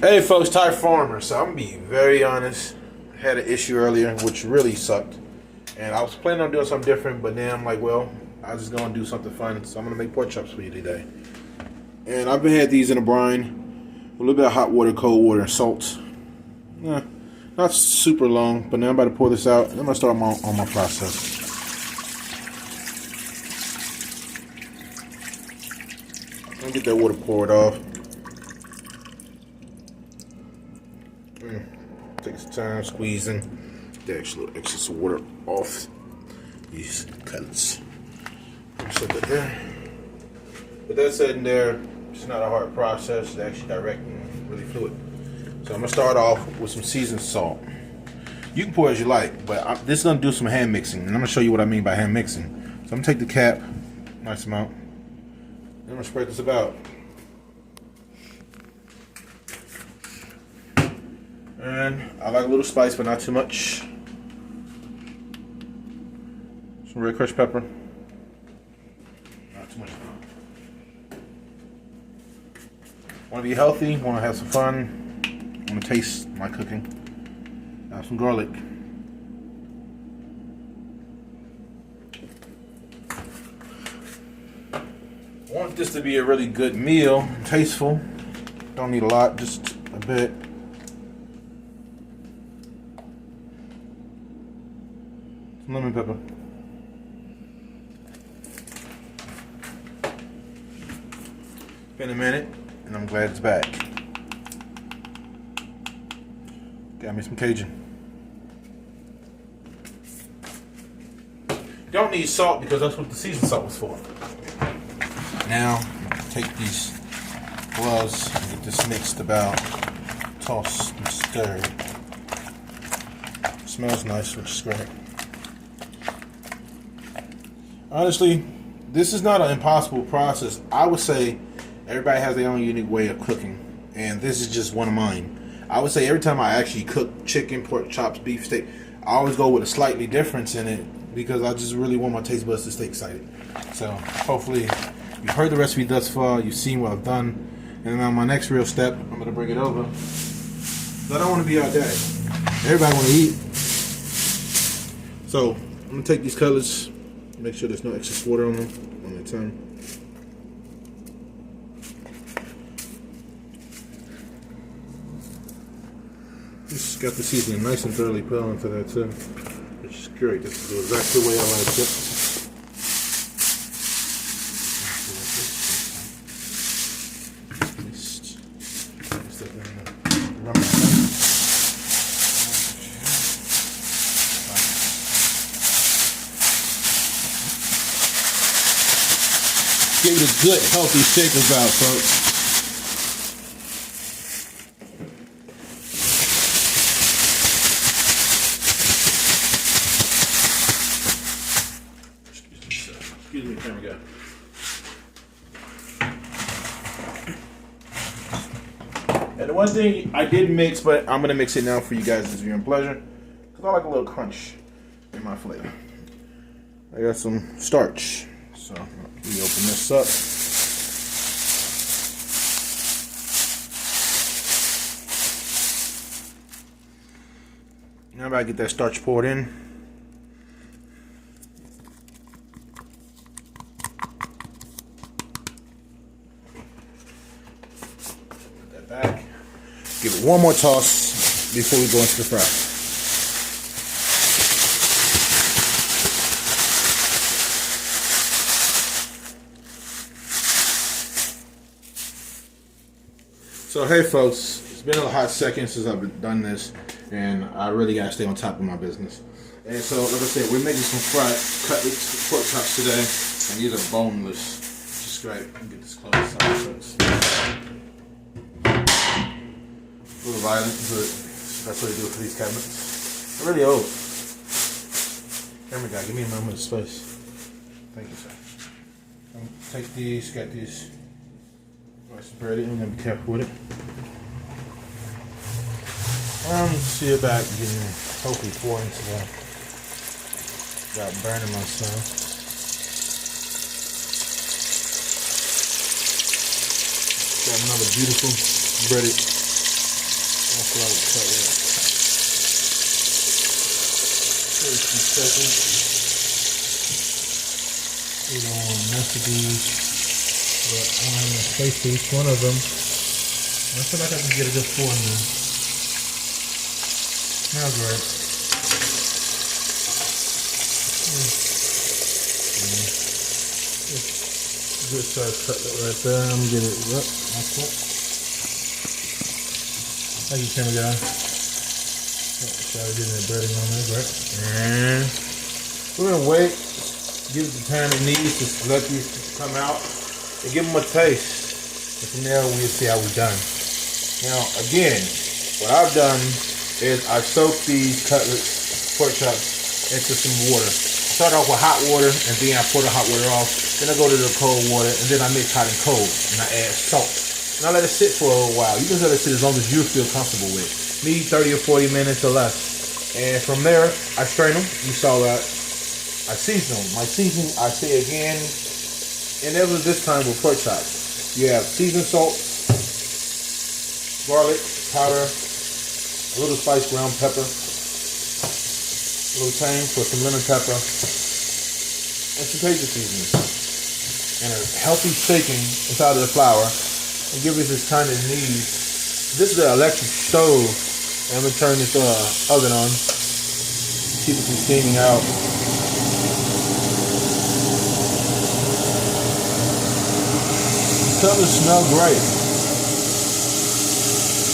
Hey folks, Ty Farmer. So I'm gonna be very honest. I had an issue earlier which really sucked. And I was planning on doing something different, but then I'm like, well, I was just gonna do something fun. So I'm gonna make pork chops for you today. And I've been had these in a brine with a little bit of hot water, cold water, and salt. Not super long, but now I'm about to pour this out and I'm gonna start on my process. I'm gonna get that water poured off. Take some time squeezing the actual excess water off these cutlets. Set that there. With that said in there, it's not a hard process. It's actually direct and really fluid. So I'm gonna start off with some seasoned salt. You can pour as you like, but this is gonna do some hand mixing, and I'm gonna show you what I mean by hand mixing. So I'm gonna take the cap, nice amount. Then I'm gonna spread this about. And I like a little spice, but not too much. Some red crushed pepper. Not too much. Want to be healthy, want to have some fun, want to taste my cooking. Have some garlic. Want this to be a really good meal, tasteful. Don't need a lot, just a bit. Some lemon pepper. Been a minute, and I'm glad it's back. Got me some Cajun. Don't need salt because that's what the seasoned salt was for. Now, take these gloves and get this mixed about, tossed and stirred. Smells nice, which is great. Honestly, this is not an impossible process. I would say everybody has their own unique way of cooking, and this is just one of mine. I would say every time I actually cook chicken, pork chops, beef steak, I always go with a slightly difference in it because I just really want my taste buds to stay excited. So hopefully you've heard the recipe thus far, you've seen what I've done, and now my next real step, I'm going to bring it over. But I don't want to be out there. Everybody want to eat. So I'm going to take these cutlets. Make sure there's no excess water on them on the tongue. Just got the seasoning nice and thoroughly put onto that too, which is great. This is exactly the way I like it. Give it a good, healthy shake about, folks. Excuse me, camera guy. And the one thing I did mix, but I'm gonna mix it now for you guys as viewing pleasure, because I like a little crunch in my flavor. I got some starch. So we open this up. Now I'm about to get that starch poured in. Put that back. Give it one more toss before we go into the fry. So hey folks, it's been a hot second since I've done this, and I really gotta stay on top of my business. And so, like I said, we're making some fried cutlets, pork chops today, and these are boneless. Which is great. Let me get this close. Folks. A little violent, but that's what I do for these cabinets. They're really old. Camera guy, give me a moment of space. Thank you, sir. Take these, got these. Spread it, and then be careful with it. See about getting hopefully 4 inches out without burning myself. Got another beautiful breaded slow cut it. 30 seconds. We don't want to mess with these, but I don't have enough space for each one of them. I feel like I can get a good 4 in there. Smells great. Good size cutlet right there. I'm gonna get it up. That's it. Thank you, camera guy. Try to get that breading on there, right? And we're gonna wait. Give it the time it needs to let these come out and give them a taste. And from there, we'll see how we're done. Now, again, what I've done is I've soaked these cutlets, pork chops, into some water. Start off with hot water, and then I pour the hot water off. Then I go to the cold water, and then I mix hot and cold, and I add salt. And I let it sit for a little while. You can let it sit as long as you feel comfortable with. Me, 30 or 40 minutes or less. And from there, I strain them. You saw that. I season them. My seasoning, I say again, and it was this time with pork chops. You have seasoned salt, garlic powder, a little spiced ground pepper, a little thyme for some lemon pepper, and some Cajun seasoning, and a healthy shaking inside of the flour, and give it this time it needs. This is an electric stove, and I'm gonna turn this oven on, keep it from steaming out. The cutlets smell great.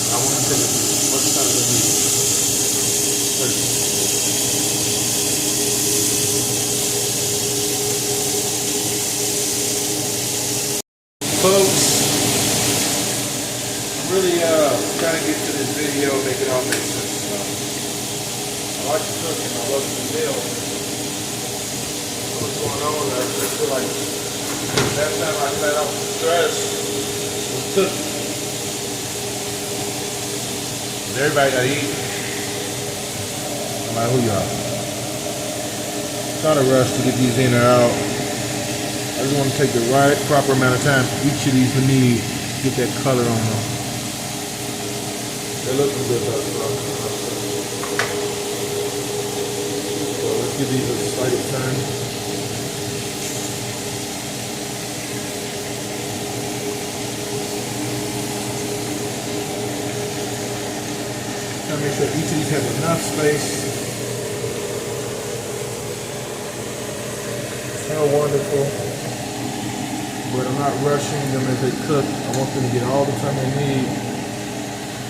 I want to take as much time as I need. Folks, I'm really trying to get to this video, make it all make sense. I like to cook and I love the meal. What's going on? I just feel like that time I let out the stress was cooking. Everybody gotta eat. No matter who you are. It's not a rush to get these in or out. I just want to take the right, proper amount of time for each of these to need to get that color on them. They're looking good though. So let's give these a slight turn. Try to make sure each of these have enough space. Smell wonderful. But I'm not rushing them as they cook. I want them to get all the time they need.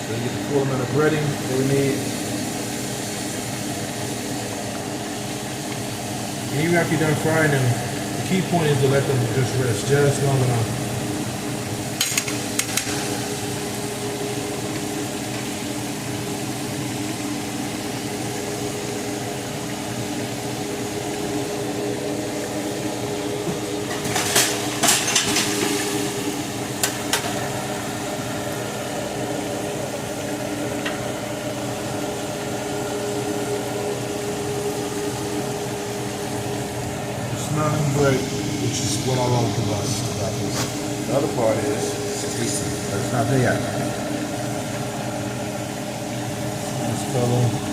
So they get the full amount of breading that we need. And even after you're done frying them, the key point is to let them just rest just long enough. Smelling great, which is what I love the best about this. The other part is tasty, but it's not there yet. This color.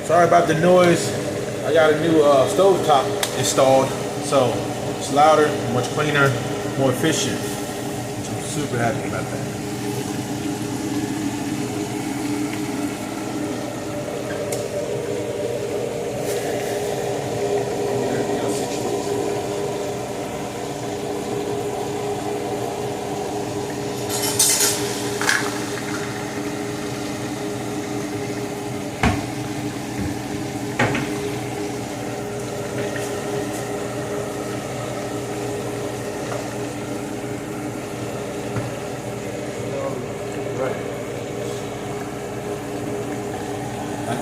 Sorry about the noise. I got a new stove top installed, so it's louder, much cleaner, more efficient. I'm super happy about that.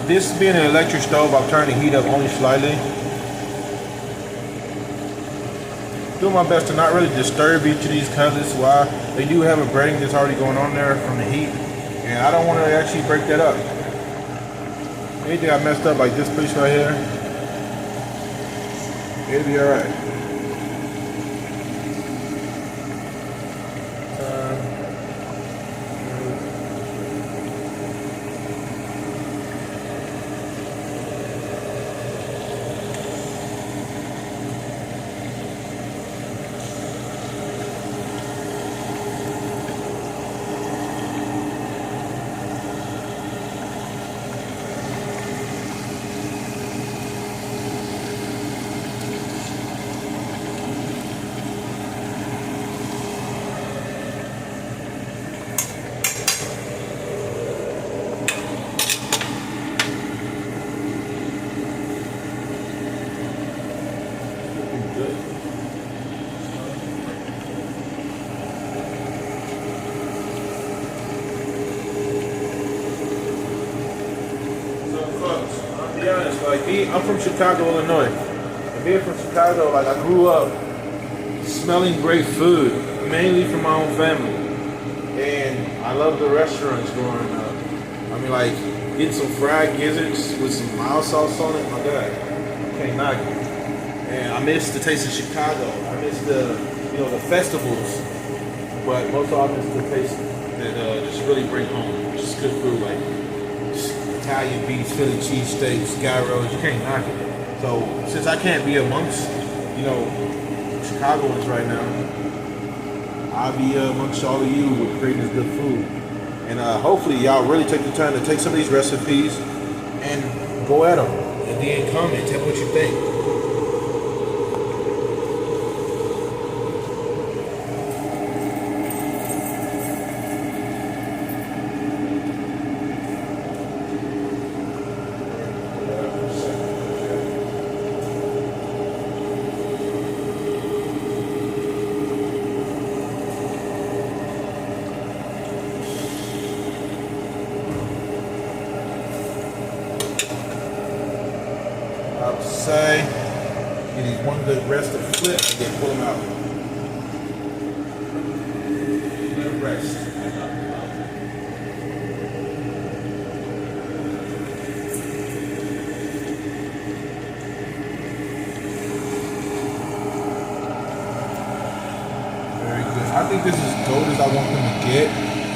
This being an electric stove, I've turned the heat up only slightly. doing my best to not really disturb each of these cutlets. Why? They do have a breading that's already going on there from the heat, and I don't want to actually break that up. Anything I messed up, like this piece right here, it'll be alright. Like me, I'm from Chicago, Illinois. And being from Chicago, like I grew up smelling great food, mainly from my own family. And I love the restaurants growing up. I mean, like getting some fried gizzards with some mild sauce on it. My God, can't knock it. And I miss the taste of Chicago. I miss the festivals. But most of all, I miss the taste that just really bring home just good food, like Italian beefs, Philly cheesesteaks, gyros. You can't knock it. So since I can't be amongst, Chicagoans right now, I'll be amongst all of you with creating this good food. And hopefully y'all really take the time to take some of these recipes and go at them. And then comment, tell me what you think. I would say you need one good rest of flip and then pull them out. Let them rest. Very good. I think this is as gold as I want them to get.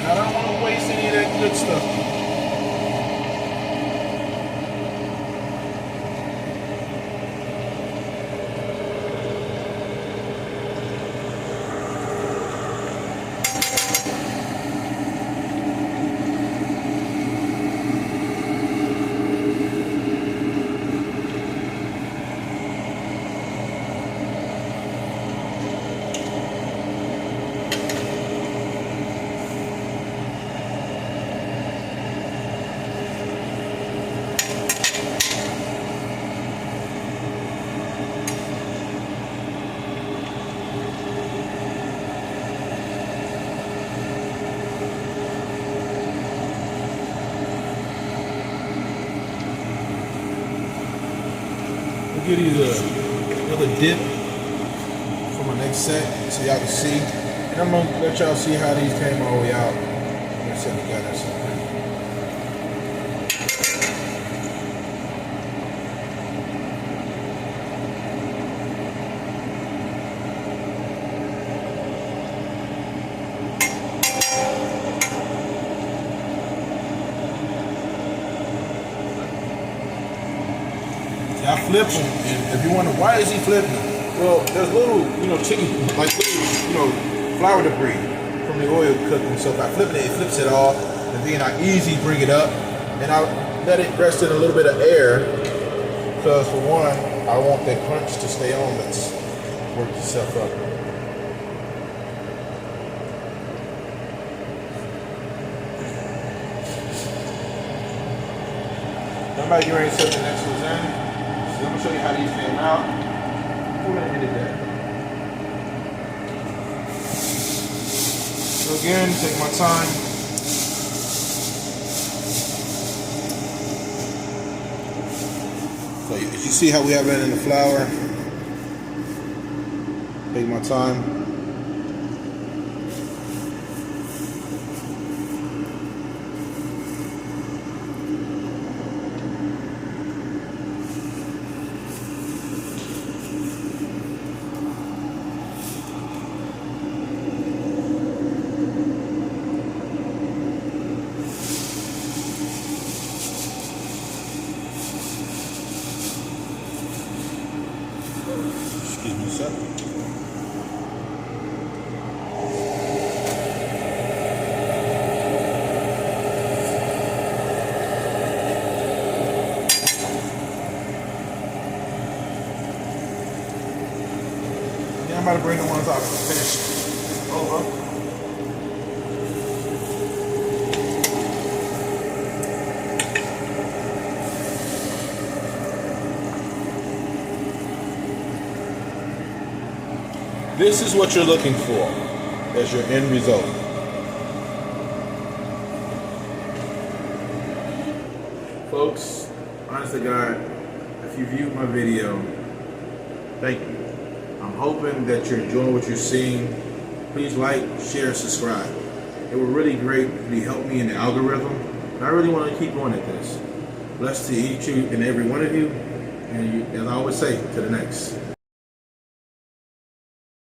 I don't want to waste any of that good stuff. Give you another dip for my next set so y'all can see. And I'm gonna let y'all see how these came all the way out. I'm gonna set together something. I flip them, and if you wonder why is he flipping them, well, there's little, chicken, like little, flour debris from the oil cooking. So if I flip it, it flips it off, and then I easily bring it up, and I let it rest in a little bit of air, because for one, I want that crunch to stay on. Let's work itself up. Somebody get ready to set the next lasagna. So I'm going to show you how these came out. We're going to get it there. So again, take my time. So as you see how we have it in the flour. Take my time. Excuse me a second. Yeah, I'm about to bring the ones out finished over. This is what you're looking for as your end result. Folks, honest to God, if you viewed my video, thank you. I'm hoping that you're enjoying what you're seeing. Please like, share, subscribe. It would really greatly help me in the algorithm. And I really want to keep going at this. Blessed to each and every one of you. And as I always say, to the next.